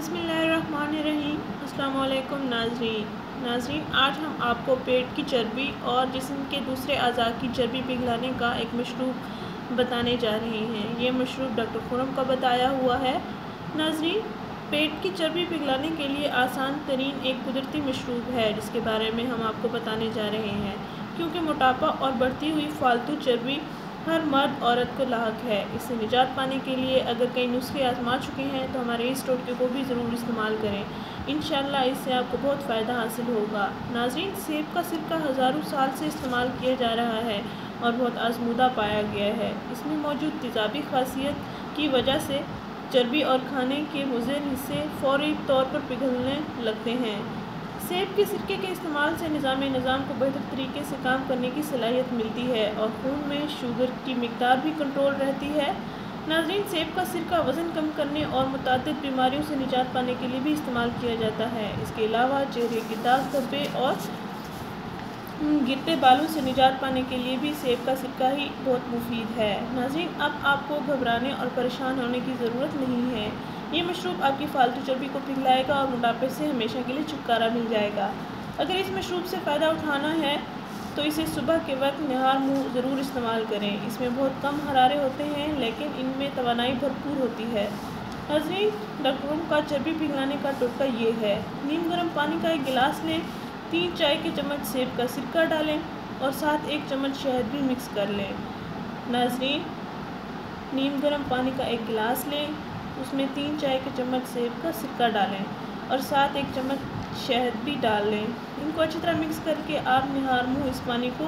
बिस्मिल्लाहिर्रहमानिर्रहीम। अस्सलाम वालेकुम नाज़रीन, आज हम आपको पेट की चर्बी और जिस्म के दूसरे अज़ा की चर्बी पिघलाने का एक मशरूब बताने जा रहे हैं। ये मशरूब डॉक्टर खुरम का बताया हुआ है। नाज़रीन, पेट की चर्बी पिघलाने के लिए आसान तरीन एक कुदरती मशरूब है जिसके बारे में हम आपको बताने जा रहे हैं, क्योंकि मोटापा और बढ़ती हुई फालतू चर्बी हर मर्द औरत को लाहक है। इससे निजात पाने के लिए अगर कई नुस्खे आजमा चुके हैं तो हमारे इस टोटके को भी ज़रूर इस्तेमाल करें। इंशाअल्लाह इससे आपको बहुत फ़ायदा हासिल होगा। नाज़रीन, सेब का सिरका हज़ारों साल से इस्तेमाल किया जा रहा है और बहुत आजमूदा पाया गया है। इसमें मौजूद तेज़ाबी खासियत की वजह से चर्बी और खाने के मुज़र हिस्से फ़ौरी तौर पर पिघलने लगते हैं। सेब के सिरके के इस्तेमाल से निज़ाम को बेहतर तरीके से काम करने की सलाहियत मिलती है और खून में शुगर की मिक़दार भी कंट्रोल रहती है। नाज़रीन, सेब का सिरका वज़न कम करने और मुतादिद बीमारियों से निजात पाने के लिए भी इस्तेमाल किया जाता है। इसके अलावा चेहरे के दाग धब्बे और गिरते बालों से निजात पाने के लिए भी सेब का सिरका ही बहुत मुफीद है। नाज़रीन, अब आपको घबराने और परेशान होने की ज़रूरत नहीं है। ये मशरूब आपकी फालतू चर्बी को पिघलाएगा और मोटापे से हमेशा के लिए छुटकारा मिल जाएगा। अगर इस मशरूब से फ़ायदा उठाना है तो इसे सुबह के वक्त नहार मुँह ज़रूर इस्तेमाल करें। इसमें बहुत कम हरारे होते हैं लेकिन इनमें तवानाई भरपूर होती है। नाज़रीन, डॉक्टरों का चर्बी पिघलाने का टोटका ये है। नीम गर्म पानी का एक गिलास लें, 3 चाय के चम्मच सेब का सिरका डालें और साथ 1 चम्मच शहद भी मिक्स कर लें। नाज़रीन, नीम गर्म पानी का एक गिलास लें, उसमें 3 चाय के चम्मच सेब का सिरका डालें और साथ 1 चम्मच शहद भी डाल लें। इनको अच्छी तरह मिक्स करके आप निहार मुँह इस पानी को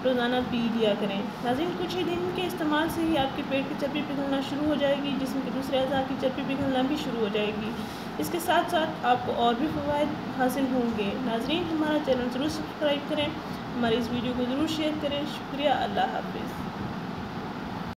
रोज़ाना पी लिया करें। नाज़रीन, कुछ ही दिन के इस्तेमाल से ही आपके पेट की चर्बी पिघलना शुरू हो जाएगी, जिस्म के दूसरे अज़ा की चर्बी पिघलना भी शुरू हो जाएगी। इसके साथ साथ आपको और भी फ़वाइद हासिल होंगे। नाज़रीन, हमारा चैनल ज़रूर सब्सक्राइब करें, हमारी इस वीडियो को ज़रूर शेयर करें। शुक्रिया। अल्लाह हाफ़िज़।